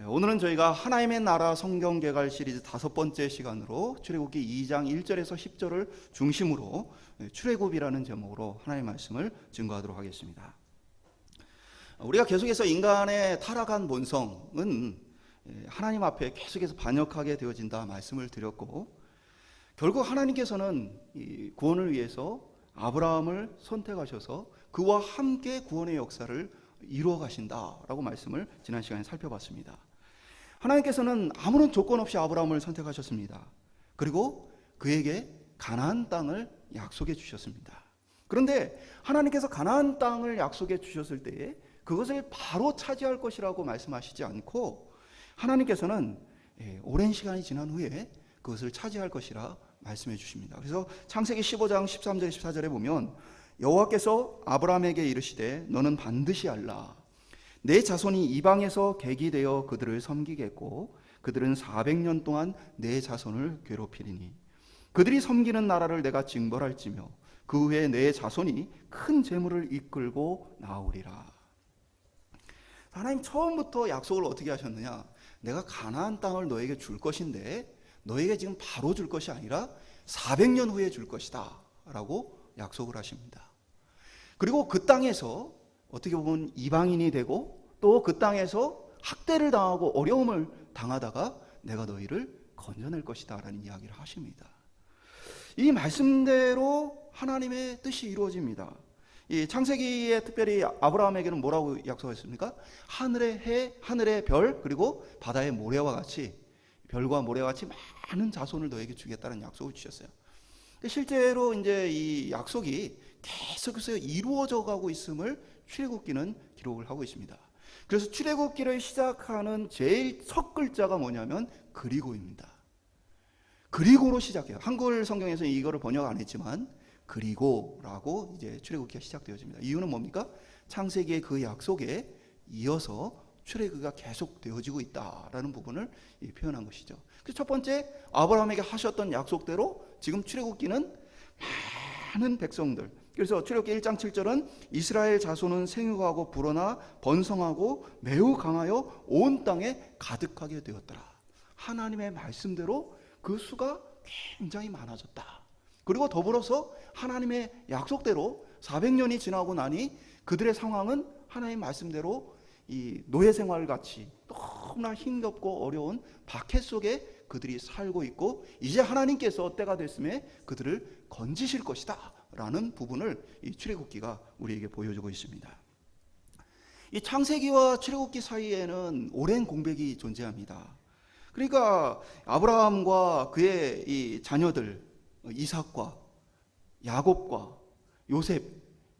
오늘은 저희가 하나님의 나라 성경 개발 시리즈 5번째 시간으로 출애굽기 2장 1절에서 10절을 중심으로 출애굽이라는 제목으로 하나님의 말씀을 증거하도록 하겠습니다. 우리가 계속해서 인간의 타락한 본성은 하나님 앞에 계속해서 반역하게 되어진다 말씀을 드렸고, 결국 하나님께서는 이 구원을 위해서 아브라함을 선택하셔서 그와 함께 구원의 역사를 이루어 가신다라고 말씀을 지난 시간에 살펴봤습니다. 하나님께서는 아무런 조건 없이 아브라함을 선택하셨습니다. 그리고 그에게 가나안 땅을 약속해 주셨습니다. 그런데 하나님께서 가나안 땅을 약속해 주셨을 때에 그것을 바로 차지할 것이라고 말씀하시지 않고, 하나님께서는 오랜 시간이 지난 후에 그것을 차지할 것이라 말씀해 주십니다. 그래서 창세기 15장 13절 14절에 보면 여호와께서 아브라함에게 이르시되 너는 반드시 알라. 내 자손이 이방에서 객이 되어 그들을 섬기겠고 그들은 400년 동안 내 자손을 괴롭히리니 그들이 섬기는 나라를 내가 징벌할지며 그 후에 내 자손이 큰 재물을 이끌고 나오리라. 하나님 처음부터 약속을 어떻게 하셨느냐? 내가 가나안 땅을 너에게 줄 것인데 너에게 지금 바로 줄 것이 아니라 400년 후에 줄 것이다 라고 약속을 하십니다. 그리고 그 땅에서 어떻게 보면 이방인이 되고 또 그 땅에서 학대를 당하고 어려움을 당하다가 내가 너희를 건져낼 것이다 라는 이야기를 하십니다. 이 말씀대로 하나님의 뜻이 이루어집니다. 이 창세기에 특별히 아브라함에게는 뭐라고 약속했습니까? 하늘의 해, 하늘의 별, 그리고 바다의 모래와 같이, 별과 모래와 같이 많은 자손을 너에게 주겠다는 약속을 주셨어요. 실제로 이제 이 약속이 계속해서 이루어져 가고 있음을 출애굽기는 기록을 하고 있습니다. 그래서 출애굽기를 시작하는 제일 첫 글자가 뭐냐면 그리고입니다. 그리고로 시작해요. 한글 성경에서는 이거를 번역 안 했지만 그리고라고 이제 출애굽기가 시작되어집니다. 이유는 뭡니까? 창세기의 그 약속에 이어서 출애굽기가 계속 되어지고 있다라는 부분을 표현한 것이죠. 그래서 첫 번째 아브라함에게 하셨던 약속대로 지금 출애굽기는 많은 백성들, 그래서 출애굽기 1장 7절은 이스라엘 자손은 생육하고 불어나 번성하고 매우 강하여 온 땅에 가득하게 되었더라. 하나님의 말씀대로 그 수가 굉장히 많아졌다. 그리고 더불어서 하나님의 약속대로 400년이 지나고 나니 그들의 상황은 하나님의 말씀대로 이 노예 생활 같이 너무나 힘겹고 어려운 박해 속에 그들이 살고 있고, 이제 하나님께서 때가 됐음에 그들을 건지실 것이다 라는 부분을 이 출애굽기가 우리에게 보여주고 있습니다. 이 창세기와 출애굽기 사이에는 오랜 공백이 존재합니다. 그러니까 아브라함과 그의 이 자녀들 이삭과 야곱과 요셉,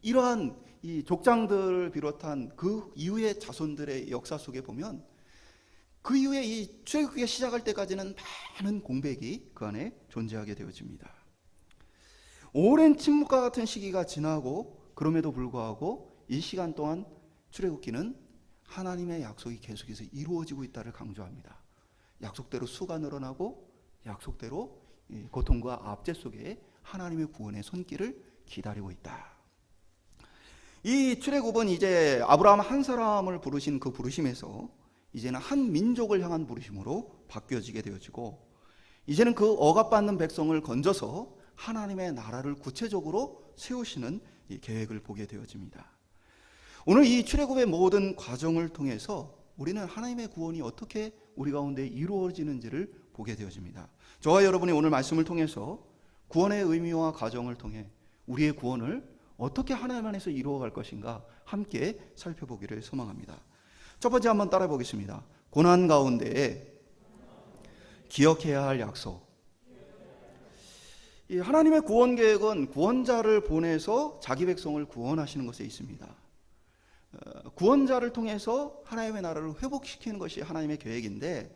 이러한 이 족장들을 비롯한 그 이후의 자손들의 역사 속에 보면 그 이후에 이 출애굽기가 시작할 때까지는 많은 공백이 그 안에 존재하게 되어집니다. 오랜 침묵과 같은 시기가 지나고 그럼에도 불구하고 이 시간 동안 출애굽기는 하나님의 약속이 계속해서 이루어지고 있다를 강조합니다. 약속대로 수가 늘어나고 약속대로 고통과 압제 속에 하나님의 구원의 손길을 기다리고 있다. 이 출애굽은 이제 아브라함 한 사람을 부르신 그 부르심에서 이제는 한 민족을 향한 부르심으로 바뀌어지게 되어지고, 이제는 그 억압받는 백성을 건져서 하나님의 나라를 구체적으로 세우시는 이 계획을 보게 되어집니다. 오늘 이 출애굽의 모든 과정을 통해서 우리는 하나님의 구원이 어떻게 우리 가운데 이루어지는지를 보게 되어집니다. 저와 여러분이 오늘 말씀을 통해서 구원의 의미와 과정을 통해 우리의 구원을 어떻게 하나님 안에서 이루어갈 것인가 함께 살펴보기를 소망합니다. 첫 번째 한번 따라해 보겠습니다. 고난 가운데에 기억해야 할 약속. 이 하나님의 구원 계획은 구원자를 보내서 자기 백성을 구원하시는 것에 있습니다. 구원자를 통해서 하나님의 나라를 회복시키는 것이 하나님의 계획인데,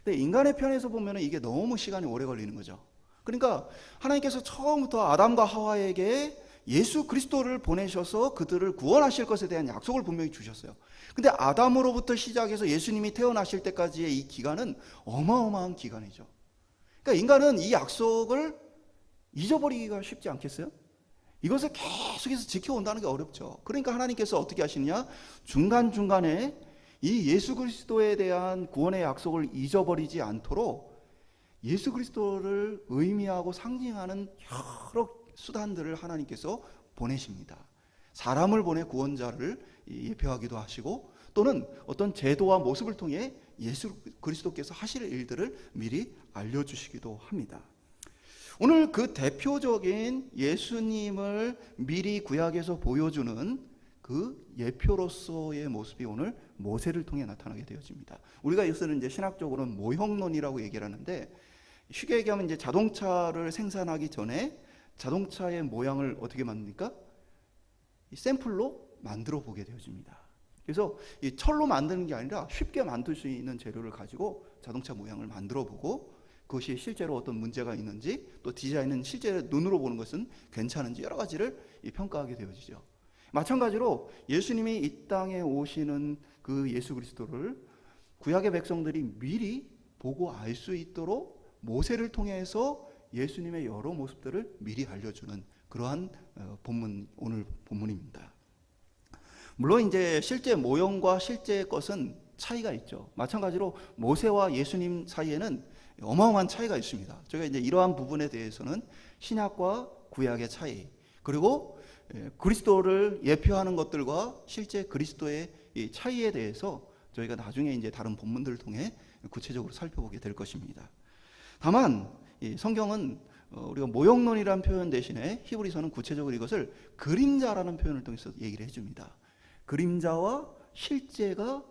근데 인간의 편에서 보면 이게 너무 시간이 오래 걸리는 거죠. 그러니까 하나님께서 처음부터 아담과 하와에게 예수 그리스도를 보내셔서 그들을 구원하실 것에 대한 약속을 분명히 주셨어요. 근데 아담으로부터 시작해서 예수님이 태어나실 때까지의 이 기간은 어마어마한 기간이죠. 그러니까 인간은 이 약속을 잊어버리기가 쉽지 않겠어요? 이것을 계속해서 지켜온다는 게 어렵죠. 그러니까 하나님께서 어떻게 하시느냐? 중간중간에 이 예수 그리스도에 대한 구원의 약속을 잊어버리지 않도록 예수 그리스도를 의미하고 상징하는 여러 수단들을 하나님께서 보내십니다. 사람을 보내 구원자를 예표하기도 하시고, 또는 어떤 제도와 모습을 통해 예수 그리스도께서 하실 일들을 미리 알려주시기도 합니다. 오늘 그 대표적인 예수님을 미리 구약에서 보여주는 그 예표로서의 모습이 오늘 모세를 통해 나타나게 되어집니다. 우리가 이것을 이제 신학적으로는 모형론이라고 얘기를 하는데, 쉽게 얘기하면 이제 자동차를 생산하기 전에 자동차의 모양을 어떻게 만듭니까? 샘플로 만들어 보게 되어집니다. 그래서 이 철로 만드는 게 아니라 쉽게 만들 수 있는 재료를 가지고 자동차 모양을 만들어 보고, 그것이 실제로 어떤 문제가 있는지, 또 디자인은 실제 눈으로 보는 것은 괜찮은지, 여러 가지를 평가하게 되어지죠. 마찬가지로 예수님이 이 땅에 오시는 그 예수 그리스도를 구약의 백성들이 미리 보고 알 수 있도록 모세를 통해서 예수님의 여러 모습들을 미리 알려주는 그러한 오늘 본문입니다. 물론 이제 실제 모형과 실제 것은 차이가 있죠. 마찬가지로 모세와 예수님 사이에는 어마어마한 차이가 있습니다. 저희가 이제 이러한 부분에 대해서는 신약과 구약의 차이, 그리고 그리스도를 예표하는 것들과 실제 그리스도의 이 차이에 대해서 저희가 나중에 이제 다른 본문들을 통해 구체적으로 살펴보게 될 것입니다. 다만 이 성경은 우리가 모형론이라는 표현 대신에 히브리서는 구체적으로 이것을 그림자라는 표현을 통해서 얘기를 해줍니다. 그림자와 실제가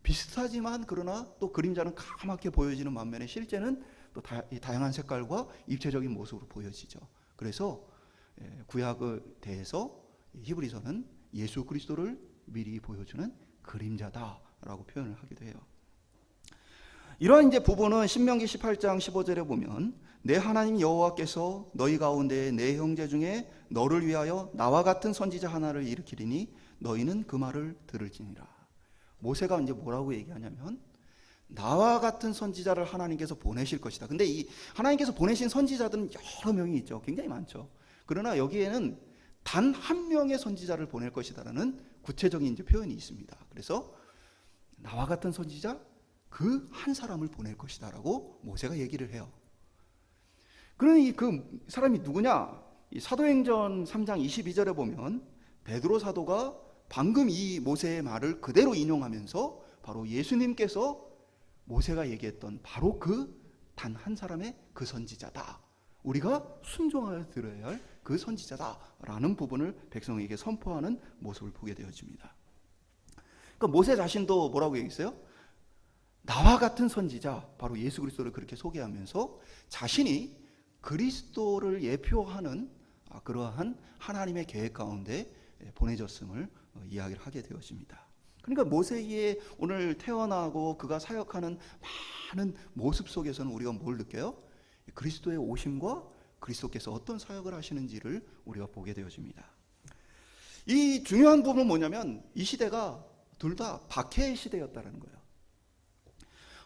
비슷하지만, 그러나 또 그림자는 까맣게 보여지는 반면에 실제는 또 다양한 색깔과 입체적인 모습으로 보여지죠. 그래서 구약에 대해서 히브리서는 예수 그리스도를 미리 보여주는 그림자다라고 표현을 하기도 해요. 이러한 이제 부분은 신명기 18장 15절에 보면, 내 하나님 여호와께서 너희 가운데 내 형제 중에 너를 위하여 나와 같은 선지자 하나를 일으키리니 너희는 그 말을 들을지니라. 모세가 이제 뭐라고 얘기하냐면, 나와 같은 선지자를 하나님께서 보내실 것이다. 근데 이 하나님께서 보내신 선지자들은 여러 명이 있죠. 굉장히 많죠. 그러나 여기에는 단 한 명의 선지자를 보낼 것이다라는 구체적인 이제 표현이 있습니다. 그래서 나와 같은 선지자 그 한 사람을 보낼 것이다라고 모세가 얘기를 해요. 그러니 그 사람이 누구냐? 이 사도행전 3장 22절에 보면 베드로 사도가 방금 이 모세의 말을 그대로 인용하면서 바로 예수님께서 모세가 얘기했던 바로 그 단 한 사람의 그 선지자다, 우리가 순종하여 들어야 할 그 선지자다라는 부분을 백성에게 선포하는 모습을 보게 되어집니다. 그러니까 모세 자신도 뭐라고 얘기했어요? 나와 같은 선지자, 바로 예수 그리스도를 그렇게 소개하면서 자신이 그리스도를 예표하는 그러한 하나님의 계획 가운데 보내졌음을 이야기를 하게 되었습니다. 그러니까 모세에 오늘 태어나고 그가 사역하는 많은 모습 속에서는 우리가 뭘 느껴요? 그리스도의 오심과 그리스도께서 어떤 사역을 하시는지를 우리가 보게 되어집니다. 이 중요한 부분은 뭐냐면, 이 시대가 둘 다 박해의 시대였다는 거예요.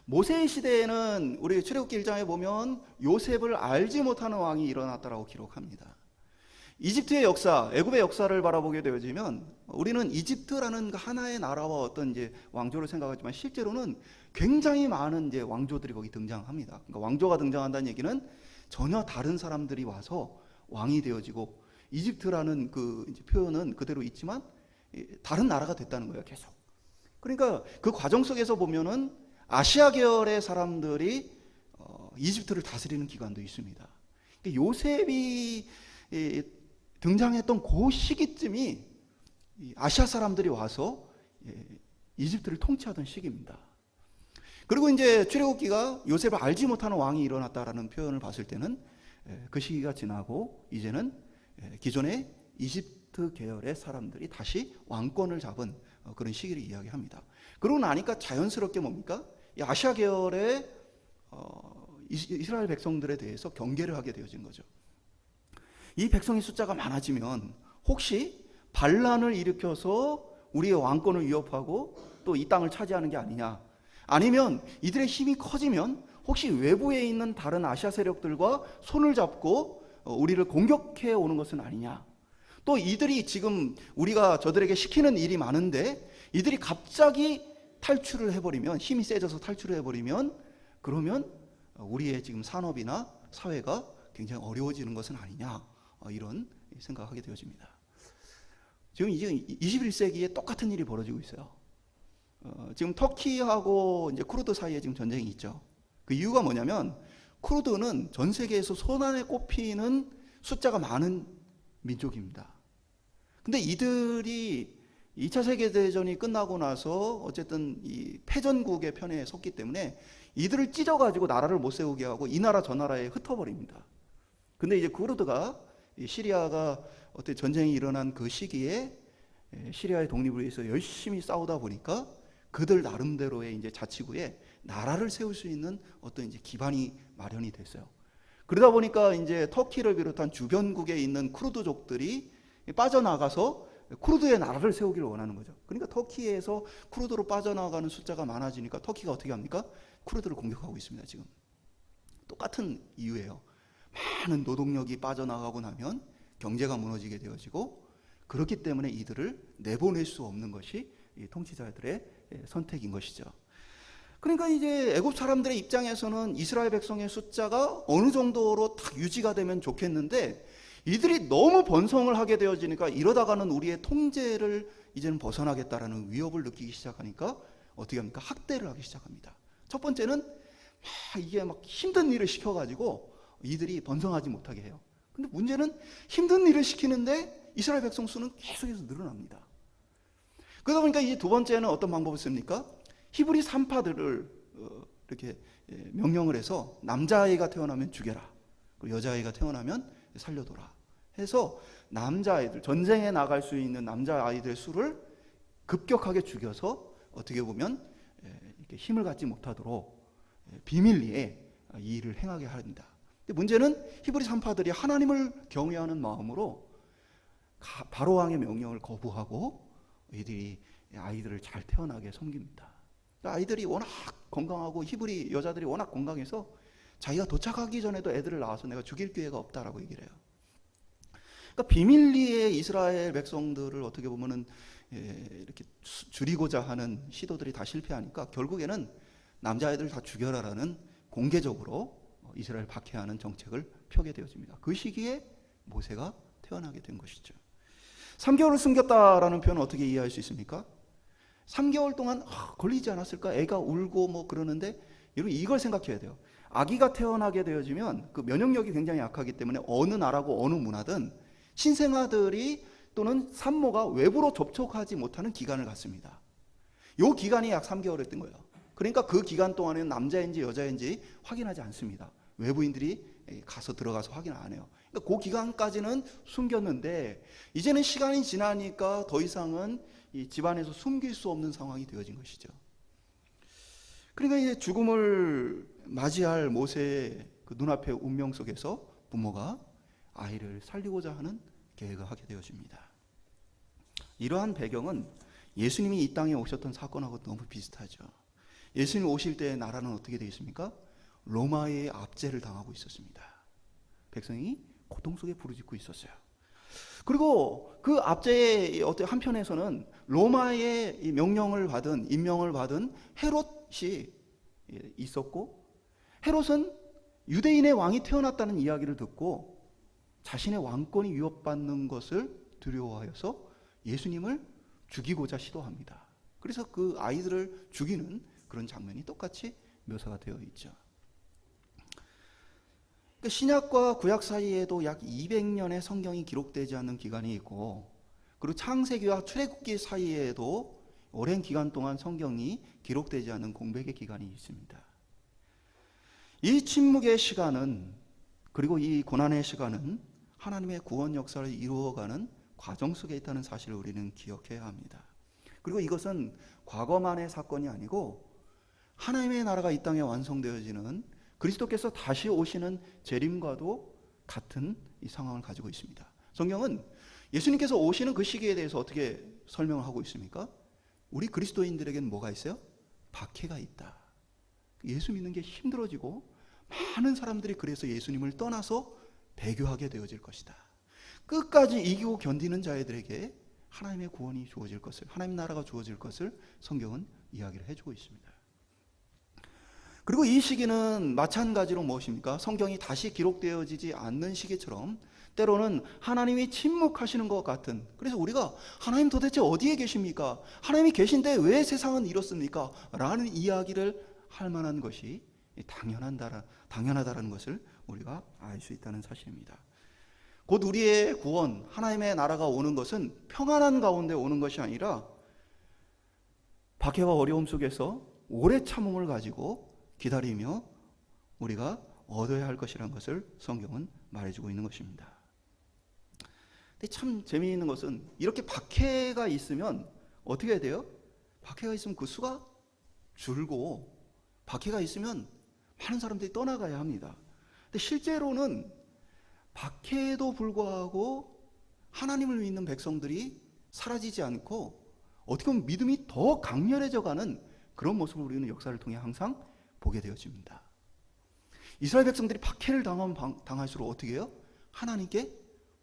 모세의 시대에는 우리 출애굽기 1장에 보면 요셉을 알지 못하는 왕이 일어났다라고 기록합니다. 이집트의 역사, 애굽의 역사를 바라보게 되어지면 우리는 이집트라는 하나의 나라와 어떤 이제 왕조를 생각하지만, 실제로는 굉장히 많은 이제 왕조들이 거기 등장합니다. 그러니까 왕조가 등장한다는 얘기는 전혀 다른 사람들이 와서 왕이 되어지고, 이집트라는 그 이제 표현은 그대로 있지만 다른 나라가 됐다는 거예요, 계속. 그러니까 그 과정 속에서 보면은 아시아 계열의 사람들이 이집트를 다스리는 기간도 있습니다. 그러니까 요셉이 등장했던 그 시기쯤이 아시아 사람들이 와서 이집트를 통치하던 시기입니다. 그리고 이제 출애굽기가 요셉을 알지 못하는 왕이 일어났다라는 표현을 봤을 때는 그 시기가 지나고 이제는 기존의 이집트 계열의 사람들이 다시 왕권을 잡은 그런 시기를 이야기합니다. 그러고 나니까 자연스럽게 뭡니까? 이 아시아 계열의 이스라엘 백성들에 대해서 경계를 하게 되어진 거죠. 이 백성의 숫자가 많아지면 혹시 반란을 일으켜서 우리의 왕권을 위협하고 또 이 땅을 차지하는 게 아니냐, 아니면 이들의 힘이 커지면 혹시 외부에 있는 다른 아시아 세력들과 손을 잡고 우리를 공격해 오는 것은 아니냐, 또 이들이 지금 우리가 저들에게 시키는 일이 많은데 이들이 갑자기 탈출을 해버리면, 힘이 세져서 탈출을 해버리면, 그러면 우리의 지금 산업이나 사회가 굉장히 어려워지는 것은 아니냐, 이런 생각하게 되어집니다. 지금 이제 21세기에 똑같은 일이 벌어지고 있어요. 지금 터키하고 이제 쿠르드 사이에 지금 전쟁이 있죠. 그 이유가 뭐냐면 쿠르드는 전 세계에서 손안에 꼽히는 숫자가 많은 민족입니다. 근데 이들이 2차 세계대전이 끝나고 나서 어쨌든 이 패전국의 편에 섰기 때문에 이들을 찢어가지고 나라를 못 세우게 하고 이 나라 저 나라에 흩어버립니다. 근데 이제 쿠르드가 시리아가 어떻게 전쟁이 일어난 그 시기에 시리아의 독립을 위해서 열심히 싸우다 보니까 그들 나름대로의 이제 자치구에 나라를 세울 수 있는 어떤 이제 기반이 마련이 됐어요. 그러다 보니까 이제 터키를 비롯한 주변국에 있는 쿠르드족들이 빠져나가서 쿠르드의 나라를 세우기를 원하는 거죠. 그러니까 터키에서 쿠르드로 빠져나가는 숫자가 많아지니까 터키가 어떻게 합니까? 쿠르드를 공격하고 있습니다. 지금 똑같은 이유예요. 많은 노동력이 빠져나가고 나면 경제가 무너지게 되어지고, 그렇기 때문에 이들을 내보낼 수 없는 것이 이 통치자들의 선택인 것이죠. 그러니까 이제 애굽 사람들의 입장에서는 이스라엘 백성의 숫자가 어느 정도로 딱 유지가 되면 좋겠는데, 이들이 너무 번성을 하게 되어지니까 이러다가는 우리의 통제를 이제는 벗어나겠다라는 위협을 느끼기 시작하니까 어떻게 합니까? 학대를 하기 시작합니다. 첫 번째는 이게 막 힘든 일을 시켜가지고 이들이 번성하지 못하게 해요. 근데 문제는 힘든 일을 시키는데 이스라엘 백성 수는 계속해서 늘어납니다. 그러다 보니까 이제 두 번째는 어떤 방법을 씁니까? 히브리 산파들을 이렇게 명령을 해서 남자아이가 태어나면 죽여라, 그리고 여자아이가 태어나면 살려둬라 해서 남자아이들, 전쟁에 나갈 수 있는 남자아이들의 수를 급격하게 죽여서 어떻게 보면 이렇게 힘을 갖지 못하도록 비밀리에 이 일을 행하게 합니다. 근데 문제는 히브리 산파들이 하나님을 경외하는 마음으로 바로왕의 명령을 거부하고 이들이 아이들을 잘 태어나게 섬깁니다. 아이들이 워낙 건강하고 히브리 여자들이 워낙 건강해서 자기가 도착하기 전에도 애들을 낳아서 내가 죽일 기회가 없다라고 얘기를 해요. 그러니까 비밀리에 이스라엘 백성들을 어떻게 보면은 이렇게 줄이고자 하는 시도들이 다 실패하니까 결국에는 남자아이들 다 죽여라라는 공개적으로 이스라엘 박해하는 정책을 펴게 되어집니다. 그 시기에 모세가 태어나게 된 것이죠. 3개월을 숨겼다라는 표현은 어떻게 이해할 수 있습니까? 3개월 동안 걸리지 않았을까? 애가 울고 뭐 그러는데 이걸 생각해야 돼요. 아기가 태어나게 되어지면 그 면역력이 굉장히 약하기 때문에 어느 나라고 어느 문화든 신생아들이 또는 산모가 외부로 접촉하지 못하는 기간을 갖습니다. 이 기간이 약 3개월이었던 거예요. 그러니까 그 기간 동안에는 남자인지 여자인지 확인하지 않습니다. 외부인들이 가서 들어가서 확인 안 해요. 그러니까 그 기간까지는 숨겼는데 이제는 시간이 지나니까 더 이상은 이 집안에서 숨길 수 없는 상황이 되어진 것이죠. 그러니까 이제 죽음을 맞이할 모세의 그 눈앞의 운명 속에서 부모가 아이를 살리고자 하는 계획을 하게 되어집니다. 이러한 배경은 예수님이 이 땅에 오셨던 사건하고 너무 비슷하죠. 예수님 오실 때 나라는 어떻게 되어 있습니까? 로마의 압제를 당하고 있었습니다. 백성이 고통 속에 부르짖고 있었어요. 그리고 그 압제의 어떤 한편에서는 로마의 명령을 받은, 임명을 받은 헤롯이 있었고, 헤롯은 유대인의 왕이 태어났다는 이야기를 듣고 자신의 왕권이 위협받는 것을 두려워하여서 예수님을 죽이고자 시도합니다. 그래서 그 아이들을 죽이는 그런 장면이 똑같이 묘사가 되어 있죠. 그러니까 신약과 구약 사이에도 약 200년의 성경이 기록되지 않는 기간이 있고, 그리고 창세기와 출애굽기 사이에도 오랜 기간 동안 성경이 기록되지 않은 공백의 기간이 있습니다. 이 침묵의 시간은, 그리고 이 고난의 시간은 하나님의 구원 역사를 이루어가는 과정 속에 있다는 사실을 우리는 기억해야 합니다. 그리고 이것은 과거만의 사건이 아니고 하나님의 나라가 이 땅에 완성되어지는 그리스도께서 다시 오시는 재림과도 같은 이 상황을 가지고 있습니다. 성경은 예수님께서 오시는 그 시기에 대해서 어떻게 설명을 하고 있습니까? 우리 그리스도인들에게는 뭐가 있어요? 박해가 있다. 예수 믿는 게 힘들어지고 많은 사람들이 그래서 예수님을 떠나서 배교하게 되어질 것이다. 끝까지 이기고 견디는 자들에게 하나님의 구원이 주어질 것을, 하나님 나라가 주어질 것을 성경은 이야기를 해주고 있습니다. 그리고 이 시기는 마찬가지로 무엇입니까? 성경이 다시 기록되어지지 않는 시기처럼 때로는 하나님이 침묵하시는 것 같은, 그래서 우리가 하나님 도대체 어디에 계십니까? 하나님이 계신데 왜 세상은 이렇습니까? 라는 이야기를 할 만한 것이 당연하다는 것을 우리가 알 수 있다는 사실입니다. 곧 우리의 구원, 하나님의 나라가 오는 것은 평안한 가운데 오는 것이 아니라 박해와 어려움 속에서 오래 참음을 가지고 기다리며 우리가 얻어야 할 것이라는 것을 성경은 말해주고 있는 것입니다. 근데 참 재미있는 것은 이렇게 박해가 있으면 어떻게 해야 돼요? 박해가 있으면 그 수가 줄고, 박해가 있으면 많은 사람들이 떠나가야 합니다. 근데 실제로는 박해에도 불구하고 하나님을 믿는 백성들이 사라지지 않고 어떻게 보면 믿음이 더 강렬해져 가는 그런 모습을 우리는 역사를 통해 항상 보게 되어집니다. 이스라엘 백성들이 박해를 당할수록 어떻게 해요? 하나님께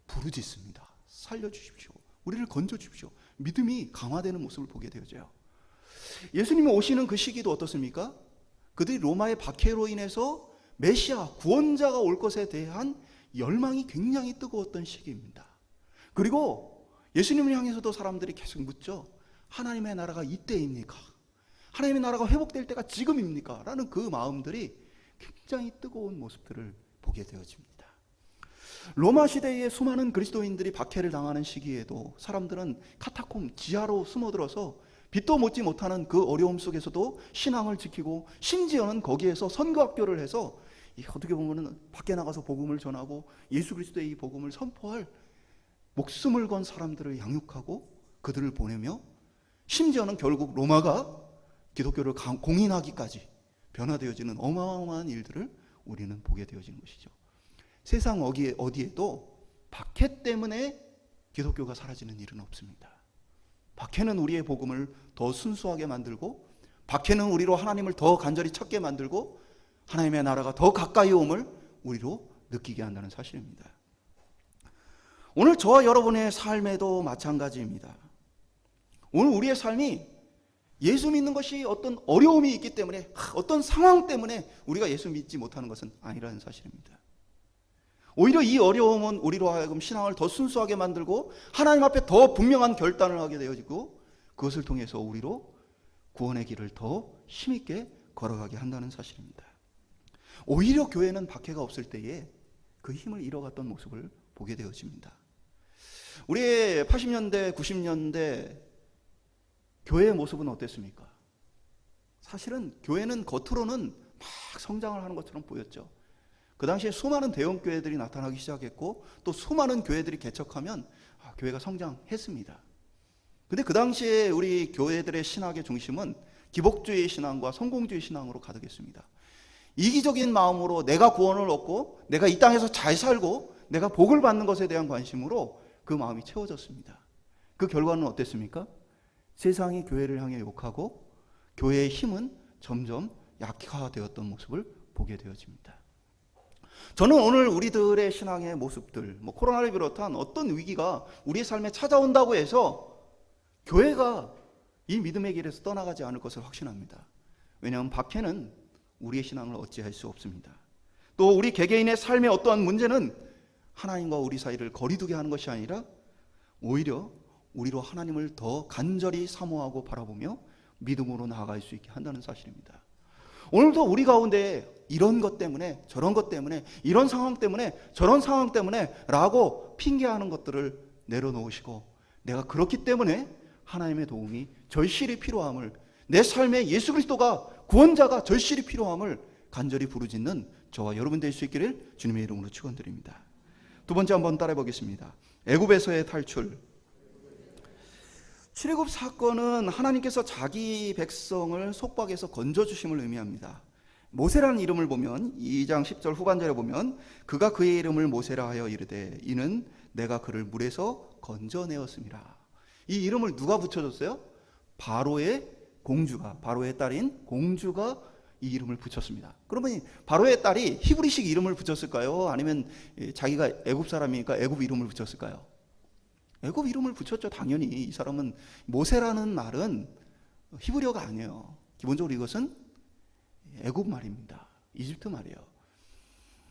부르짖습니다. 살려주십시오. 우리를 건져주십시오. 믿음이 강화되는 모습을 보게 되어져요. 예수님이 오시는 그 시기도 어떻습니까? 그들이 로마의 박해로 인해서 메시아, 구원자가 올 것에 대한 열망이 굉장히 뜨거웠던 시기입니다. 그리고 예수님을 향해서도 사람들이 계속 묻죠. 하나님의 나라가 이때입니까? 하나님의 나라가 회복될 때가 지금입니까? 라는 그 마음들이 굉장히 뜨거운 모습들을 보게 되어집니다. 로마 시대의 수많은 그리스도인들이 박해를 당하는 시기에도 사람들은 카타콤, 지하로 숨어들어서 빛도 못지 못하는 그 어려움 속에서도 신앙을 지키고, 심지어는 거기에서 선교학교를 해서 어떻게 보면 밖에 나가서 복음을 전하고 예수 그리스도의 이 복음을 선포할 목숨을 건 사람들을 양육하고 그들을 보내며, 심지어는 결국 로마가 기독교를 공인하기까지 변화되어지는 어마어마한 일들을 우리는 보게 되어지는 것이죠. 세상 어디에도 박해 때문에 기독교가 사라지는 일은 없습니다. 박해는 우리의 복음을 더 순수하게 만들고, 박해는 우리로 하나님을 더 간절히 찾게 만들고, 하나님의 나라가 더 가까이 옴을 우리로 느끼게 한다는 사실입니다. 오늘 저와 여러분의 삶에도 마찬가지입니다. 오늘 우리의 삶이 예수 믿는 것이 어떤 어려움이 있기 때문에, 어떤 상황 때문에 우리가 예수 믿지 못하는 것은 아니라는 사실입니다. 오히려 이 어려움은 우리로 하여금 신앙을 더 순수하게 만들고 하나님 앞에 더 분명한 결단을 하게 되어지고, 그것을 통해서 우리로 구원의 길을 더 힘있게 걸어가게 한다는 사실입니다. 오히려 교회는 박해가 없을 때에 그 힘을 잃어갔던 모습을 보게 되어집니다. 우리의 80년대, 90년대 교회의 모습은 어땠습니까? 사실은 교회는 겉으로는 막 성장을 하는 것처럼 보였죠. 그 당시에 수많은 대형 교회들이 나타나기 시작했고, 또 수많은 교회들이 개척하면 교회가 성장했습니다. 근데 그 당시에 우리 교회들의 신학의 중심은 기복주의 신앙과 성공주의 신앙으로 가득했습니다. 이기적인 마음으로 내가 구원을 얻고 내가 이 땅에서 잘 살고 내가 복을 받는 것에 대한 관심으로 그 마음이 채워졌습니다. 그 결과는 어땠습니까? 세상이 교회를 향해 욕하고 교회의 힘은 점점 약화되었던 모습을 보게 되어집니다. 저는 오늘 우리들의 신앙의 모습들, 코로나를 비롯한 어떤 위기가 우리의 삶에 찾아온다고 해서 교회가 이 믿음의 길에서 떠나가지 않을 것을 확신합니다. 왜냐하면 박해는 우리의 신앙을 어찌할 수 없습니다. 또 우리 개개인의 삶의 어떠한 문제는 하나님과 우리 사이를 거리두게 하는 것이 아니라 오히려 우리로 하나님을 더 간절히 사모하고 바라보며 믿음으로 나아갈 수 있게 한다는 사실입니다. 오늘도 우리 가운데 이런 것 때문에 저런 것 때문에 이런 상황 때문에 저런 상황 때문에 라고 핑계하는 것들을 내려놓으시고, 내가 그렇기 때문에 하나님의 도움이 절실히 필요함을, 내 삶에 예수 그리스도가 구원자가 절실히 필요함을 간절히 부르짖는 저와 여러분 될 수 있기를 주님의 이름으로 축원드립니다. 두 번째 한번 따라해 보겠습니다. 애굽에서의 탈출. 출애굽 사건은 하나님께서 자기 백성을 속박에서 건져주심을 의미합니다. 모세라는 이름을 보면 2장 10절 후반절에 보면 그가 그의 이름을 모세라 하여 이르되 이는 내가 그를 물에서 건져내었음이라. 이 이름을 누가 붙여줬어요? 바로의 공주가, 바로의 딸인 공주가 이 이름을 붙였습니다. 그러면 바로의 딸이 히브리식 이름을 붙였을까요? 아니면 자기가 애굽 사람이니까 애굽 이름을 붙였을까요? 애굽 이름을 붙였죠. 당연히. 이 사람은 모세라는 말은 히브리어가 아니에요. 기본적으로 이것은 애굽 말입니다. 이집트 말이에요.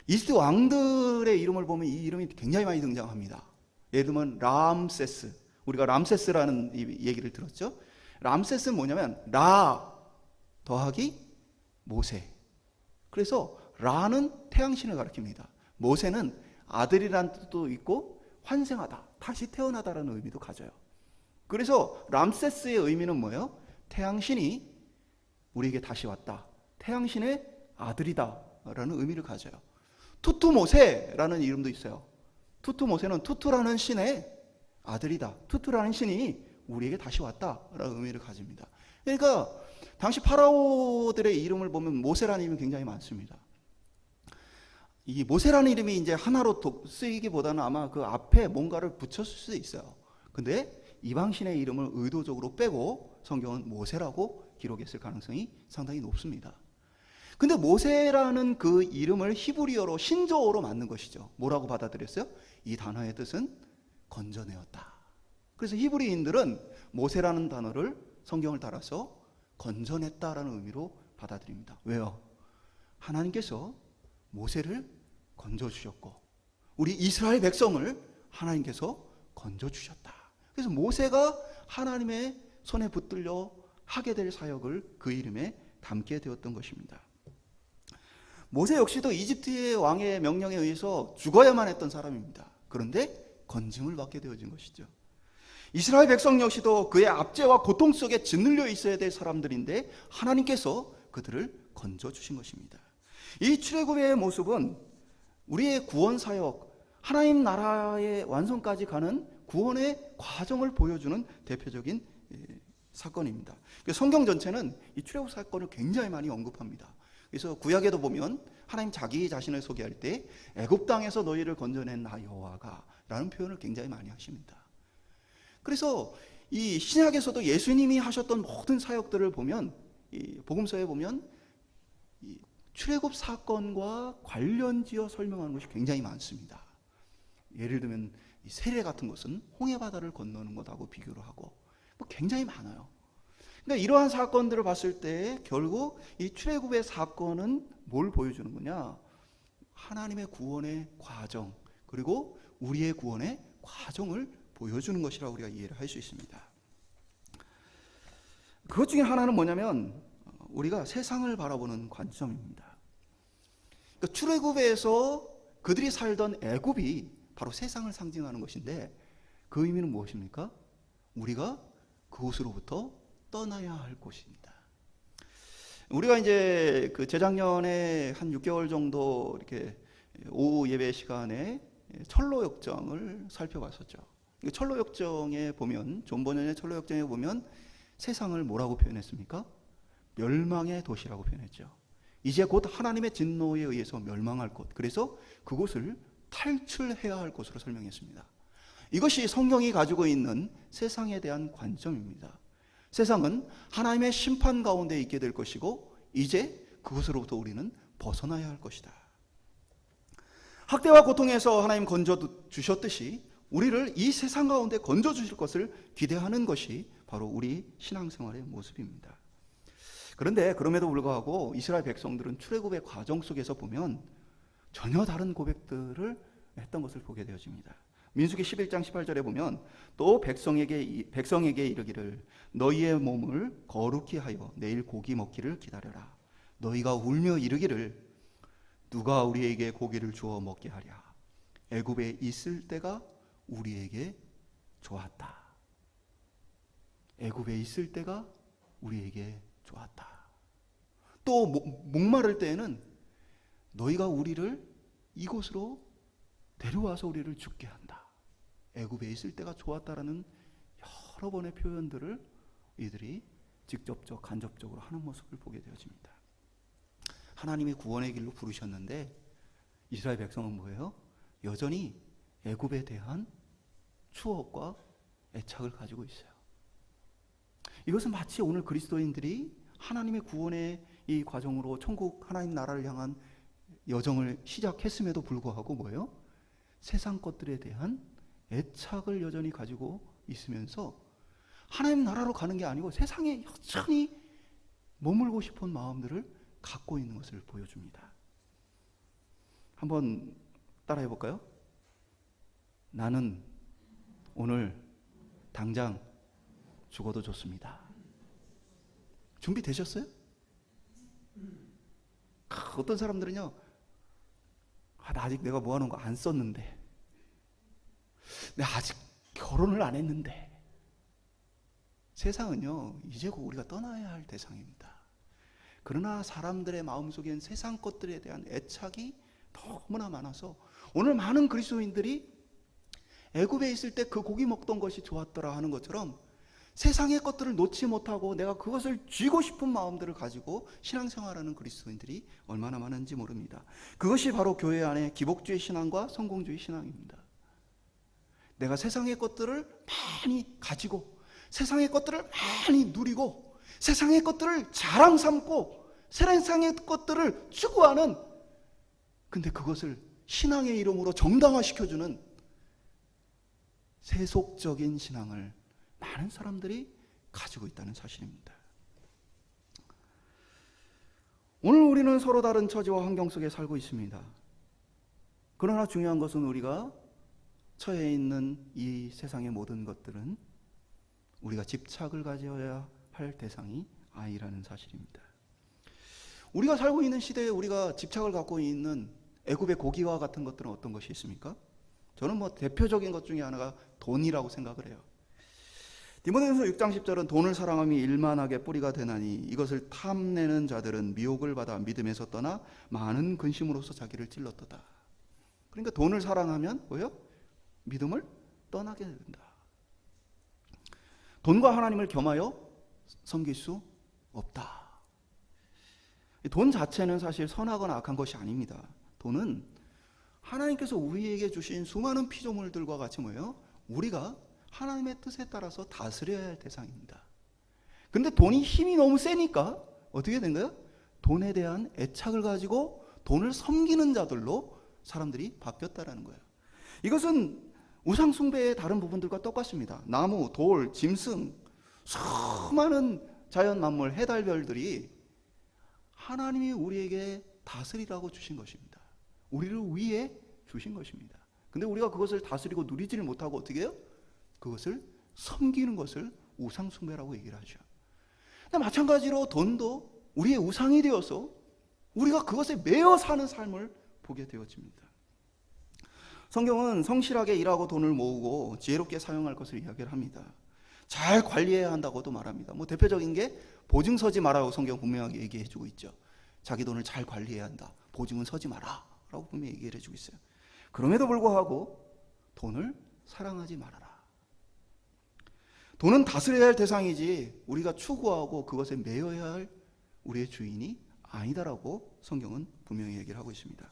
이집트 왕들의 이름을 보면 이 이름이 굉장히 많이 등장합니다. 예를 들면 람세스. 우리가 람세스라는 얘기를 들었죠. 람세스는 뭐냐면 라 더하기 모세. 그래서 라는 태양신을 가리킵니다. 모세는 아들이라는 뜻도 있고 환생하다, 다시 태어나다라는 의미도 가져요. 그래서 람세스의 의미는 뭐예요? 태양신이 우리에게 다시 왔다, 태양신의 아들이다 라는 의미를 가져요. 투투모세라는 이름도 있어요. 투투모세는 투투라는 신의 아들이다, 투투라는 신이 우리에게 다시 왔다라는 의미를 가집니다. 그러니까 당시 파라오들의 이름을 보면 모세라는 이름이 굉장히 많습니다. 이 모세라는 이름이 이제 하나로 쓰이기보다는 아마 그 앞에 뭔가를 붙였을 수도 있어요. 근데 이방신의 이름을 의도적으로 빼고 성경은 모세라고 기록했을 가능성이 상당히 높습니다. 근데 모세라는 그 이름을 히브리어로 신조어로 만든 것이죠. 뭐라고 받아들였어요? 이 단어의 뜻은 건져내었다. 그래서 히브리인들은 모세라는 단어를 성경을 따라서 건져냈다라는 의미로 받아들입니다. 왜요? 하나님께서 모세를 건져주셨고 우리 이스라엘 백성을 하나님께서 건져주셨다. 그래서 모세가 하나님의 손에 붙들려 하게 될 사역을 그 이름에 담게 되었던 것입니다. 모세 역시도 이집트의 왕의 명령에 의해서 죽어야만 했던 사람입니다. 그런데 건짐을 받게 되어진 것이죠. 이스라엘 백성 역시도 그의 압제와 고통 속에 짓눌려 있어야 될 사람들인데 하나님께서 그들을 건져주신 것입니다. 이 출애굽의 모습은 우리의 구원 사역, 하나님 나라의 완성까지 가는 구원의 과정을 보여주는 대표적인 사건입니다. 성경 전체는 이 출애굽 사건을 굉장히 많이 언급합니다. 그래서 구약에도 보면 하나님 자기 자신을 소개할 때 애굽 땅에서 너희를 건져낸 나 여호와가 라는 표현을 굉장히 많이 하십니다. 그래서 이 신약에서도 예수님이 하셨던 모든 사역들을 보면 이 복음서에 보면 이 출애굽 사건과 관련지어 설명하는 것이 굉장히 많습니다. 예를 들면 이 세례 같은 것은 홍해 바다를 건너는 것하고 비교를 하고 뭐 굉장히 많아요. 그러니까 이러한 사건들을 봤을 때 결국 이 출애굽의 사건은 뭘 보여주는 거냐? 하나님의 구원의 과정, 그리고 우리의 구원의 과정을 보여주는 것이라고 우리가 이해를 할 수 있습니다. 그것 중에 하나는 뭐냐면 우리가 세상을 바라보는 관점입니다. 그러니까 출애굽에서 그들이 살던 애굽이 바로 세상을 상징하는 것인데 그 의미는 무엇입니까? 우리가 그곳으로부터 떠나야 할 곳입니다. 우리가 이제 그 재작년에 한 6개월 정도 이렇게 오후 예배 시간에 철로 역정을 살펴봤었죠. 철로 역정에 보면 존 버년의 철로 역정에 보면 세상을 뭐라고 표현했습니까? 멸망의 도시라고 표현했죠. 이제 곧 하나님의 진노에 의해서 멸망할 곳. 그래서 그곳을 탈출해야 할 곳으로 설명했습니다. 이것이 성경이 가지고 있는 세상에 대한 관점입니다. 세상은 하나님의 심판 가운데 있게 될 것이고 이제 그것으로부터 우리는 벗어나야 할 것이다. 학대와 고통에서 하나님 건져 주셨듯이 우리를 이 세상 가운데 건져 주실 것을 기대하는 것이 바로 우리 신앙생활의 모습입니다. 그런데 그럼에도 불구하고 이스라엘 백성들은 출애굽의 과정 속에서 보면 전혀 다른 고백들을 했던 것을 보게 되어집니다. 민수기 11장 18절에 보면 또 백성에게 이르기를 너희의 몸을 거룩히 하여 내일 고기 먹기를 기다려라. 너희가 울며 이르기를 누가 우리에게 고기를 주어 먹게 하랴. 애굽에 있을 때가 우리에게 좋았다. 애굽에 있을 때가 우리에게 좋았다. 또 목마를 때에는 너희가 우리를 이곳으로 데려와서 우리를 죽게 한다. 애굽에 있을 때가 좋았다라는 여러 번의 표현들을 이들이 직접적 간접적으로 하는 모습을 보게 되어집니다. 하나님이 구원의 길로 부르셨는데 이스라엘 백성은 뭐예요? 여전히 애굽에 대한 추억과 애착을 가지고 있어요. 이것은 마치 오늘 그리스도인들이 하나님의 구원의 이 과정으로 천국 하나님 나라를 향한 여정을 시작했음에도 불구하고 뭐예요? 세상 것들에 대한 애착을 여전히 가지고 있으면서 하나님 나라로 가는 게 아니고 세상에 여전히 머물고 싶은 마음들을 갖고 있는 것을 보여줍니다. 한번 따라해 볼까요? 나는 오늘 당장 죽어도 좋습니다. 준비되셨어요? 어떤 사람들은요, 나 아직 내가 모아놓은 거 안 썼는데, 내가 아직 결혼을 안 했는데. 세상은요, 이제 곧 우리가 떠나야 할 대상입니다. 그러나 사람들의 마음속엔 세상 것들에 대한 애착이 너무나 많아서 오늘 많은 그리스도인들이 애굽에 있을 때 그 고기 먹던 것이 좋았더라 하는 것처럼 세상의 것들을 놓지 못하고 내가 그것을 쥐고 싶은 마음들을 가지고 신앙생활하는 그리스도인들이 얼마나 많은지 모릅니다. 그것이 바로 교회 안에 기복주의 신앙과 성공주의 신앙입니다. 내가 세상의 것들을 많이 가지고 세상의 것들을 많이 누리고 세상의 것들을 자랑 삼고 세상의 것들을 추구하는, 근데 그것을 신앙의 이름으로 정당화시켜주는 세속적인 신앙을 많은 사람들이 가지고 있다는 사실입니다. 오늘 우리는 서로 다른 처지와 환경 속에 살고 있습니다. 그러나 중요한 것은 우리가 처해 있는 이 세상의 모든 것들은 우리가 집착을 가져야 할 대상이 아니라는 사실입니다. 우리가 살고 있는 시대에 우리가 집착을 갖고 있는 애굽의 고기와 같은 것들은 어떤 것이 있습니까? 저는 대표적인 것 중에 하나가 돈이라고 생각을 해요. 디모데전서 6장 10절은 돈을 사랑함이 일만하게 뿌리가 되나니 이것을 탐내는 자들은 미혹을 받아 믿음에서 떠나 많은 근심으로서 자기를 찔렀도다. 그러니까 돈을 사랑하면 뭐예요? 믿음을 떠나게 된다. 돈과 하나님을 겸하여 섬길 수 없다. 돈 자체는 사실 선하거나 악한 것이 아닙니다. 돈은 하나님께서 우리에게 주신 수많은 피조물들과 같이 뭐예요? 우리가 하나님의 뜻에 따라서 다스려야 할 대상입니다. 근데 돈이 힘이 너무 세니까 어떻게 된 거예요? 돈에 대한 애착을 가지고 돈을 섬기는 자들로 사람들이 바뀌었다라는 거예요. 이것은 우상 숭배의 다른 부분들과 똑같습니다. 나무, 돌, 짐승, 수많은 자연 만물, 해달별들이 하나님이 우리에게 다스리라고 주신 것입니다. 우리를 위해 주신 것입니다. 근데 우리가 그것을 다스리고 누리지를 못하고 어떻게 해요? 그것을 섬기는 것을 우상 숭배라고 얘기를 하죠. 마찬가지로 돈도 우리의 우상이 되어서 우리가 그것에 매여 사는 삶을 보게 되어집니다. 성경은 성실하게 일하고 돈을 모으고 지혜롭게 사용할 것을 이야기를 합니다. 잘 관리해야 한다고도 말합니다. 대표적인 게 보증 서지 마라고 성경 분명하게 얘기해 주고 있죠. 자기 돈을 잘 관리해야 한다. 보증은 서지 마라 라고 분명히 얘기를 해주고 있어요. 그럼에도 불구하고 돈을 사랑하지 말아라. 돈은 다스려야 할 대상이지 우리가 추구하고 그것에 매여야 할 우리의 주인이 아니다라고 성경은 분명히 얘기를 하고 있습니다.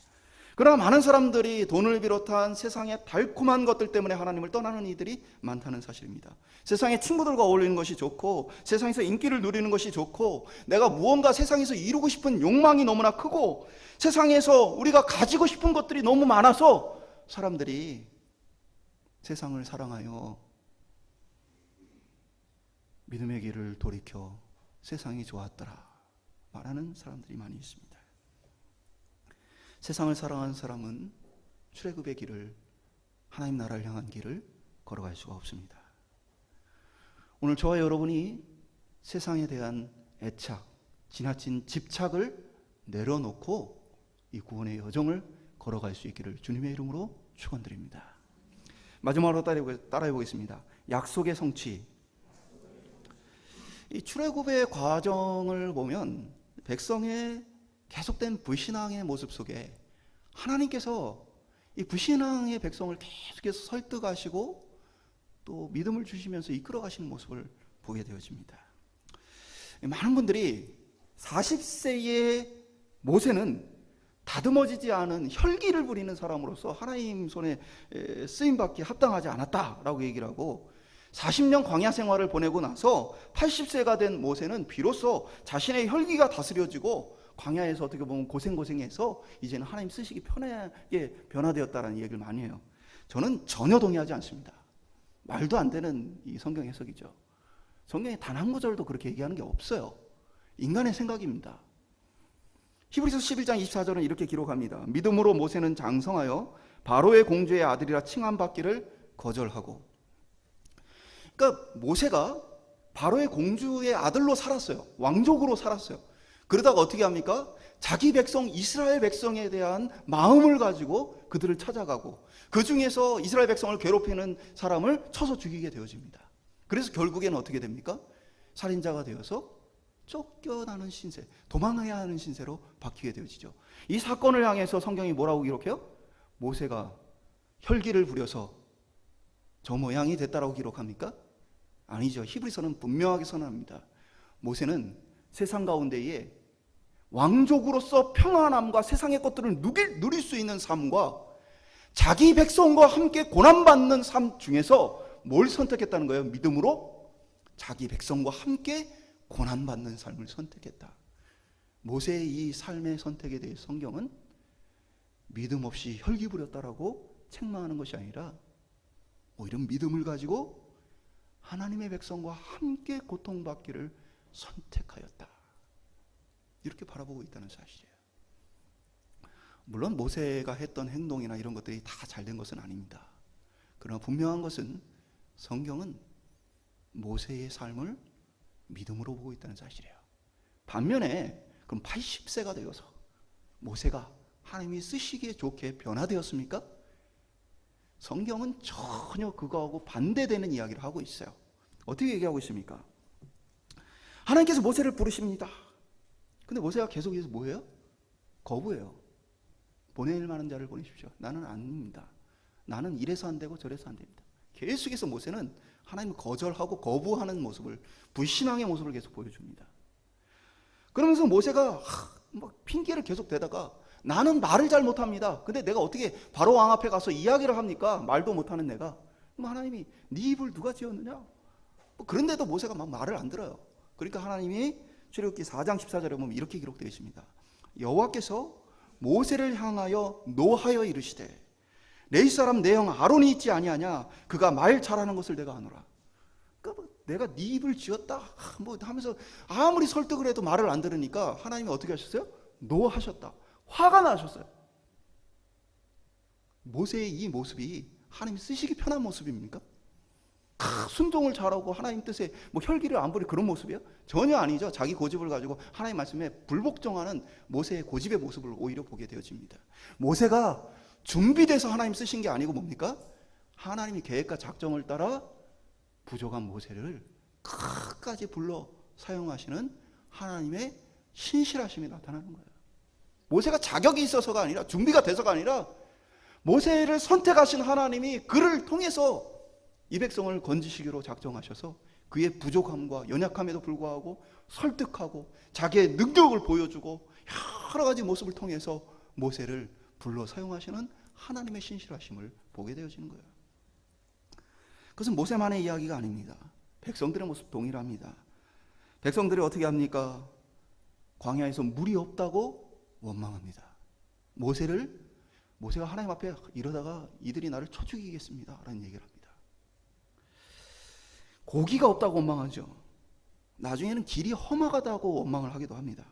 그러나 많은 사람들이 돈을 비롯한 세상의 달콤한 것들 때문에 하나님을 떠나는 이들이 많다는 사실입니다. 세상의 친구들과 어울리는 것이 좋고 세상에서 인기를 누리는 것이 좋고 내가 무언가 세상에서 이루고 싶은 욕망이 너무나 크고 세상에서 우리가 가지고 싶은 것들이 너무 많아서 사람들이 세상을 사랑하여 믿음의 길을 돌이켜 세상이 좋았더라 말하는 사람들이 많이 있습니다. 세상을 사랑하는 사람은 출애굽의 길을, 하나님 나라를 향한 길을 걸어갈 수가 없습니다. 오늘 저와 여러분이 세상에 대한 애착, 지나친 집착을 내려놓고 이 구원의 여정을 걸어갈 수 있기를 주님의 이름으로 축원드립니다. 마지막으로 따라해 보겠습니다. 약속의 성취. 이 출애굽의 과정을 보면 백성의 계속된 불신앙의 모습 속에 하나님께서 이 불신앙의 백성을 계속해서 설득하시고 또 믿음을 주시면서 이끌어 가시는 모습을 보게 되어집니다. 많은 분들이 40세의 모세는 다듬어지지 않은 혈기를 부리는 사람으로서 하나님 손에 쓰임받기 합당하지 않았다라고 얘기를 하고 40년 광야 생활을 보내고 나서 80세가 된 모세는 비로소 자신의 혈기가 다스려지고 광야에서 어떻게 보면 고생해서 이제는 하나님 쓰시기 편하게 변화되었다라는 얘기를 많이 해요. 저는 전혀 동의하지 않습니다. 말도 안 되는 이 성경 해석이죠. 성경에 단 한 구절도 그렇게 얘기하는 게 없어요. 인간의 생각입니다. 히브리서 11장 24절은 이렇게 기록합니다. 믿음으로 모세는 장성하여 바로의 공주의 아들이라 칭함받기를 거절하고. 그러니까 모세가 바로의 공주의 아들로 살았어요. 왕족으로 살았어요. 그러다가 어떻게 합니까? 자기 백성 이스라엘 백성에 대한 마음을 가지고 그들을 찾아가고 그 중에서 이스라엘 백성을 괴롭히는 사람을 쳐서 죽이게 되어집니다. 그래서 결국에는 어떻게 됩니까? 살인자가 되어서 쫓겨나는 신세, 도망해야 하는 신세로 바뀌게 되어지죠. 이 사건을 향해서 성경이 뭐라고 기록해요? 모세가 혈기를 부려서 저 모양이 됐다라고 기록합니까? 아니죠. 히브리서는 분명하게 선언합니다. 모세는 세상 가운데에 왕족으로서 평안함과 세상의 것들을 누릴 수 있는 삶과 자기 백성과 함께 고난받는 삶 중에서 뭘 선택했다는 거예요? 믿음으로 자기 백성과 함께 고난받는 삶을 선택했다. 모세의 이 삶의 선택에 대해 성경은 믿음 없이 혈기 부렸다라고 책망하는 것이 아니라 오히려 믿음을 가지고 하나님의 백성과 함께 고통받기를 선택하였다. 이렇게 바라보고 있다는 사실이에요. 물론 모세가 했던 행동이나 이런 것들이 다 잘된 것은 아닙니다. 그러나 분명한 것은 성경은 모세의 삶을 믿음으로 보고 있다는 사실이에요. 반면에 그럼 80세가 되어서 모세가 하나님이 쓰시기에 좋게 변화되었습니까? 성경은 전혀 그거하고 반대되는 이야기를 하고 있어요. 어떻게 얘기하고 있습니까? 하나님께서 모세를 부르십니다. 근데 모세가 계속해서 뭐예요? 거부해요. 보낼 만한 자를 보내십시오. 나는 아닙니다. 나는 이래서 안 되고 저래서 안 됩니다. 계속해서 모세는 하나님을 거절하고 거부하는 모습을, 불신앙의 모습을 계속 보여줍니다. 그러면서 모세가 핑계를 계속 대다가 나는 말을 잘 못합니다. 근데 내가 어떻게 바로 왕 앞에 가서 이야기를 합니까? 말도 못하는 내가. 그럼 하나님이 네 입을 누가 지었느냐? 그런데도 모세가 막 말을 안 들어요. 그러니까 하나님이 출애굽기 4장 14절에 보면 이렇게 기록되어 있습니다. 여호와께서 모세를 향하여 노하여 이르시되 레위 사람 내 형 아론이 있지 아니하냐? 그가 말 잘하는 것을 내가 아노라. 그러니까 내가 네 입을 지었다 뭐 하면서 아무리 설득을 해도 말을 안 들으니까 하나님이 어떻게 하셨어요? 노하셨다. 화가 나셨어요. 모세의 이 모습이 하나님 쓰시기 편한 모습입니까? 순종을 잘하고 하나님 뜻에 뭐 혈기를 안 부릴 그런 모습이요? 전혀 아니죠. 자기 고집을 가지고 하나님 말씀에 불복종하는 모세의 고집의 모습을 오히려 보게 되어집니다. 모세가 준비돼서 하나님 쓰신 게 아니고 뭡니까? 하나님이 계획과 작정을 따라 부족한 모세를 끝까지 불러 사용하시는 하나님의 신실하심이 나타나는 거예요. 모세가 자격이 있어서가 아니라 준비가 돼서가 아니라 모세를 선택하신 하나님이 그를 통해서 이 백성을 건지시기로 작정하셔서 그의 부족함과 연약함에도 불구하고 설득하고 자기의 능력을 보여주고 여러 가지 모습을 통해서 모세를 불러 사용하시는 하나님의 신실하심을 보게 되어지는 거예요. 그것은 모세만의 이야기가 아닙니다. 백성들의 모습 동일합니다. 백성들이 어떻게 합니까? 광야에서 물이 없다고 원망합니다. 모세가 하나님 앞에 이러다가 이들이 나를 쳐 죽이겠습니다 라는 얘기를 합니다. 고기가 없다고 원망하죠. 나중에는 길이 험하다고 원망을 하기도 합니다.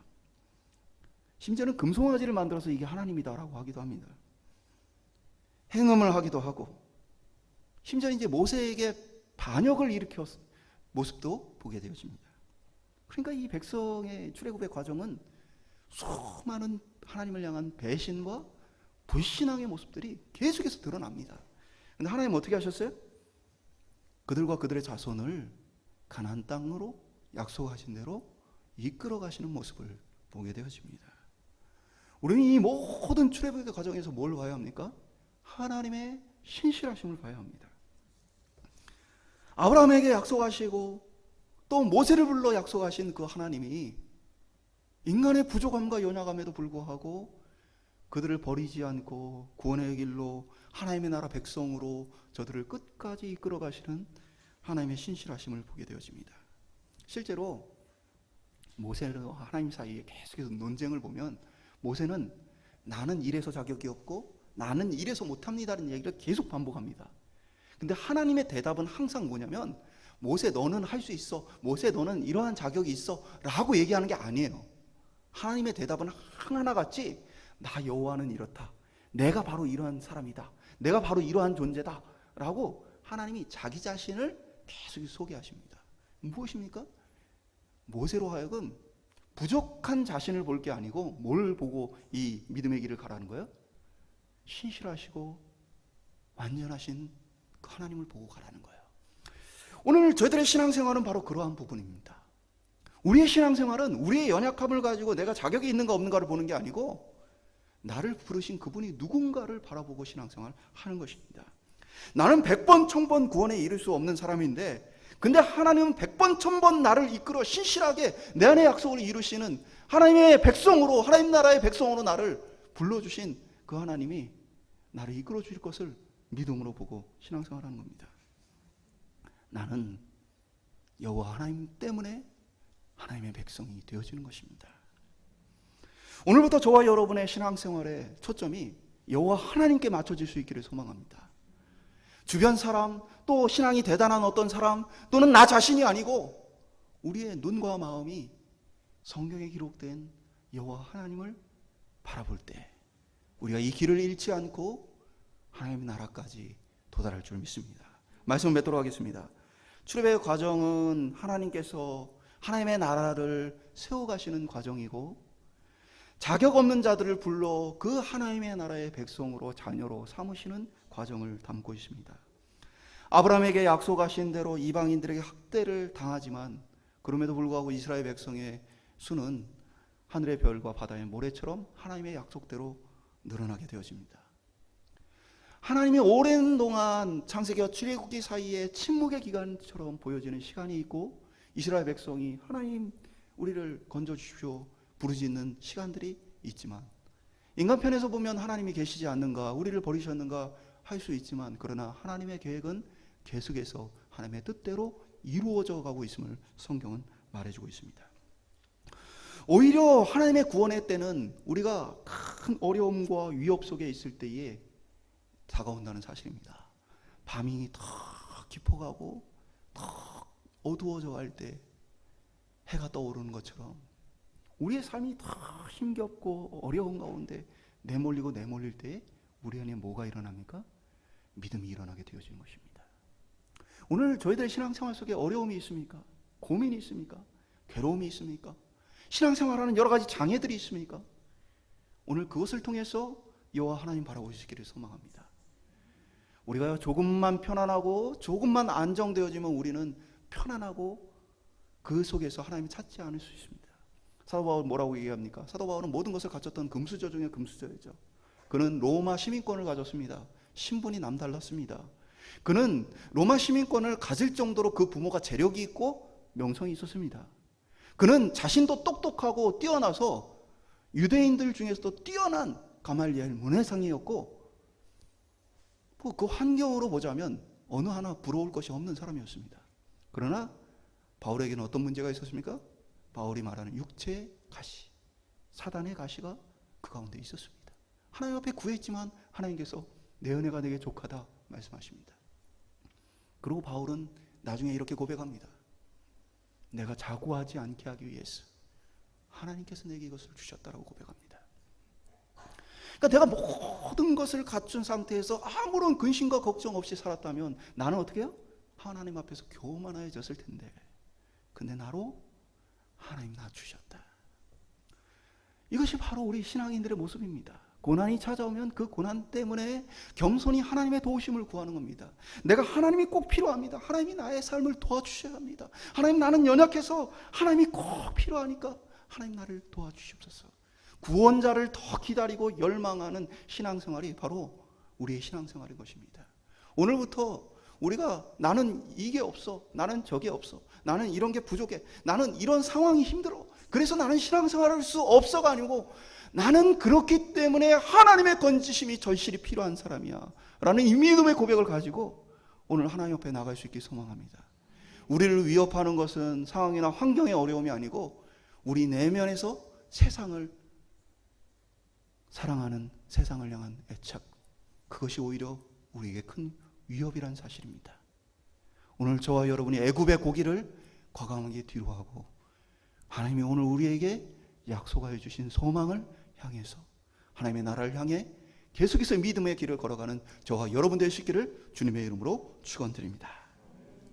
심지어는 금송아지를 만들어서 이게 하나님이다라고 하기도 합니다. 행음을 하기도 하고 심지어 이제 모세에게 반역을 일으켜 모습도 보게 되어집니다. 그러니까 이 백성의 출애굽의 과정은 수많은 하나님을 향한 배신과 불신앙의 모습들이 계속해서 드러납니다. 그런데 하나님 어떻게 하셨어요? 그들과 그들의 자손을 가나안 땅으로 약속하신 대로 이끌어 가시는 모습을 보게 되어집니다. 우리는 이 모든 출애굽의 과정에서 뭘 봐야 합니까? 하나님의 신실하심을 봐야 합니다. 아브라함에게 약속하시고 또 모세를 불러 약속하신 그 하나님이 인간의 부족함과 연약함에도 불구하고 그들을 버리지 않고 구원의 길로 하나님의 나라 백성으로 저들을 끝까지 이끌어 가시는 하나님의 신실하심을 보게 되어집니다. 실제로 모세와 하나님 사이에 계속해서 논쟁을 보면 모세는 나는 이래서 자격이 없고 나는 이래서 못합니다라는 얘기를 계속 반복합니다. 근데 하나님의 대답은 항상 뭐냐면 모세 너는 할 수 있어. 모세 너는 이러한 자격이 있어. 라고 얘기하는 게 아니에요. 하나님의 대답은 하나하나 같이 나 여호와는 이렇다. 내가 바로 이러한 사람이다. 내가 바로 이러한 존재다. 라고 하나님이 자기 자신을 계속 소개하십니다. 무엇입니까? 모세로 하여금 부족한 자신을 볼 게 아니고 뭘 보고 이 믿음의 길을 가라는 거예요? 신실하시고 완전하신 그 하나님을 보고 가라는 거예요. 오늘 저희들의 신앙생활은 바로 그러한 부분입니다. 우리의 신앙생활은 우리의 연약함을 가지고 내가 자격이 있는가 없는가를 보는 게 아니고 나를 부르신 그분이 누군가를 바라보고 신앙생활을 하는 것입니다. 나는 100번 1000번 구원에 이를 수 없는 사람인데 근데 하나님은 100번 1000번 나를 이끌어 신실하게 내 안의 약속을 이루시는 하나님의 백성으로, 하나님 나라의 백성으로 나를 불러주신 그 하나님이 나를 이끌어 주실 것을 믿음으로 보고 신앙생활하는 겁니다. 나는 여호와 하나님 때문에 하나님의 백성이 되어지는 것입니다. 오늘부터 저와 여러분의 신앙생활의 초점이 여호와 하나님께 맞춰질 수 있기를 소망합니다. 주변 사람, 또 신앙이 대단한 어떤 사람, 또는 나 자신이 아니고 우리의 눈과 마음이 성경에 기록된 여호와 하나님을 바라볼 때 우리가 이 길을 잃지 않고 하나님의 나라까지 도달할 줄 믿습니다. 말씀을 맺도록 하겠습니다. 출애굽의 과정은 하나님께서 하나님의 나라를 세워가시는 과정이고 자격 없는 자들을 불러 그 하나님의 나라의 백성으로 자녀로 삼으시는 과정을 담고 있습니다. 아브라함에게 약속하신 대로 이방인들에게 학대를 당하지만 그럼에도 불구하고 이스라엘 백성의 수는 하늘의 별과 바다의 모래처럼 하나님의 약속대로 늘어나게 되어집니다. 하나님이 오랜 동안 창세기와 출애굽기 사이에 침묵의 기간처럼 보여지는 시간이 있고 이스라엘 백성이 하나님 우리를 건져주십시오 부르짖는 시간들이 있지만 인간편에서 보면 하나님이 계시지 않는가 우리를 버리셨는가 할 수 있지만 그러나 하나님의 계획은 계속해서 하나님의 뜻대로 이루어져 가고 있음을 성경은 말해주고 있습니다. 오히려 하나님의 구원의 때는 우리가 큰 어려움과 위협 속에 있을 때에 다가온다는 사실입니다. 밤이 더 깊어가고 더 어두워져 갈 때 해가 떠오르는 것처럼 우리의 삶이 더 힘겹고 어려운 가운데 내몰릴 때 우리 안에 뭐가 일어납니까? 믿음이 일어나게 되어지는 것입니다. 오늘 저희들의 신앙생활 속에 어려움이 있습니까? 고민이 있습니까? 괴로움이 있습니까? 신앙생활하는 여러 가지 장애들이 있습니까? 오늘 그것을 통해서 여호와 하나님 바라보시기를 소망합니다. 우리가 조금만 편안하고 조금만 안정되어지면 우리는 편안하고 그 속에서 하나님을 찾지 않을 수 있습니다. 사도 바울은 뭐라고 얘기합니까? 사도 바울은 모든 것을 갖췄던 금수저 중에 금수저였죠. 그는 로마 시민권을 가졌습니다. 신분이 남달랐습니다. 그는 로마 시민권을 가질 정도로 그 부모가 재력이 있고 명성이 있었습니다. 그는 자신도 똑똑하고 뛰어나서 유대인들 중에서도 뛰어난 가말리엘 문해상이었고 그 환경으로 보자면 어느 하나 부러울 것이 없는 사람이었습니다. 그러나 바울에게는 어떤 문제가 있었습니까? 바울이 말하는 육체의 가시, 사단의 가시가 그 가운데 있었습니다. 하나님 앞에 구했지만 하나님께서 내 은혜가 내게 족하다 말씀하십니다. 그리고 바울은 나중에 이렇게 고백합니다. 내가 자고하지 않게 하기 위해서 하나님께서 내게 이것을 주셨다라고 고백합니다. 그러니까 내가 모든 것을 갖춘 상태에서 아무런 근심과 걱정 없이 살았다면 나는 어떻게 해요? 하나님 앞에서 교만해졌을 텐데 근데 나로 하나님 낮추셨다. 이것이 바로 우리 신앙인들의 모습입니다. 고난이 찾아오면 그 고난 때문에 겸손히 하나님의 도우심을 구하는 겁니다. 내가 하나님이 꼭 필요합니다. 하나님이 나의 삶을 도와주셔야 합니다. 하나님 나는 연약해서 하나님이 꼭 필요하니까 하나님 나를 도와주시옵소서. 구원자를 더 기다리고 열망하는 신앙생활이 바로 우리의 신앙생활인 것입니다. 오늘부터 우리가 나는 이게 없어, 나는 저게 없어, 나는 이런 게 부족해, 나는 이런 상황이 힘들어, 그래서 나는 신앙생활을 할 수 없어가 아니고 나는 그렇기 때문에 하나님의 건지심이 절실히 필요한 사람이야 라는 이 믿음의 고백을 가지고 오늘 하나님 앞에 나갈 수 있길 소망합니다. 우리를 위협하는 것은 상황이나 환경의 어려움이 아니고 우리 내면에서 세상을 사랑하는, 세상을 향한 애착, 그것이 오히려 우리에게 큰 위협이란 사실입니다. 오늘 저와 여러분이 애굽의 고기를 과감하게 뒤로하고 하나님이 오늘 우리에게 약속하여 주신 소망을 향해서 하나님의 나라를 향해 계속해서 믿음의 길을 걸어가는 저와 여러분 되시기를 주님의 이름으로 축원드립니다.